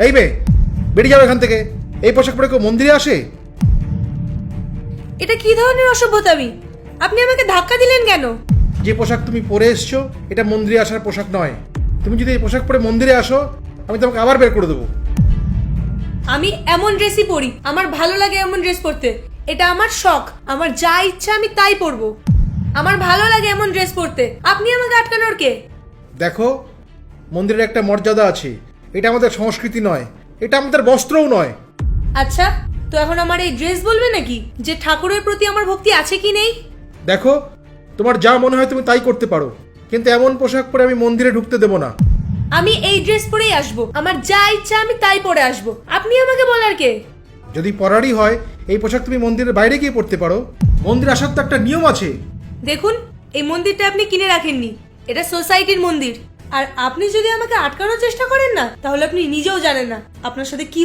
এই মেয়ে, বেরিয়ে যাও এখান থেকে। এই পোশাক পরে কেউ মন্দিরে আসে? এটা কি ধরনের অসভ্যতামি? আপনি আমাকে ধাক্কা দিলেন কেন? যে পোশাক তুমি পরে এসছো এটা মন্দিরে আসার পোশাক নয়। তুমি যদি এই পোশাক পরে মন্দিরে আসো আমি তোমাকে আবার বের করে দেবো। আমি এমন ড্রেসই পরি, আমার ভালো লাগে এমন ড্রেস পরতে। এটা আমার শখ, আমার যা ইচ্ছা আমি তাই পরবো। আমার ভালো লাগে এমন ড্রেস পরতে। আপনি আমাকে আটকানোর কে? দেখো, মন্দিরের একটা মর্যাদা আছে। এটা আমাদের সংস্কৃতি নয়, এটা আমাদের বস্ত্রও নয়। আচ্ছা, তো এখন আমার এই ড্রেস বলবে নাকি যে ঠাকুরের প্রতি আমার ভক্তি আছে কি নেই? দেখো, তোমার যা মনে হয় তুমি তাই করতে পারো, কিন্তু এমন পোশাক পরে আমি মন্দিরে ঢুকতে দেবো না। আমি এই ড্রেস পরেই আসবো, আমার যা ইচ্ছা আমি তাই পরে আসবো। আপনি আমাকে বলার কে? যদি পরারই হয় এই পোশাক তুমি মন্দিরের বাইরে গিয়ে পড়তে পারো। মন্দিরে আসার তো একটা নিয়ম আছে। দেখুন, এই মন্দিরটা আপনি কিনে রাখেননি, এটা সোসাইটির মন্দির। আর আপনি যদি আমাকে আটকানোর চেষ্টা করেন না, তাহলে আপনি নিজেও জানেন না আপনার সাথে কি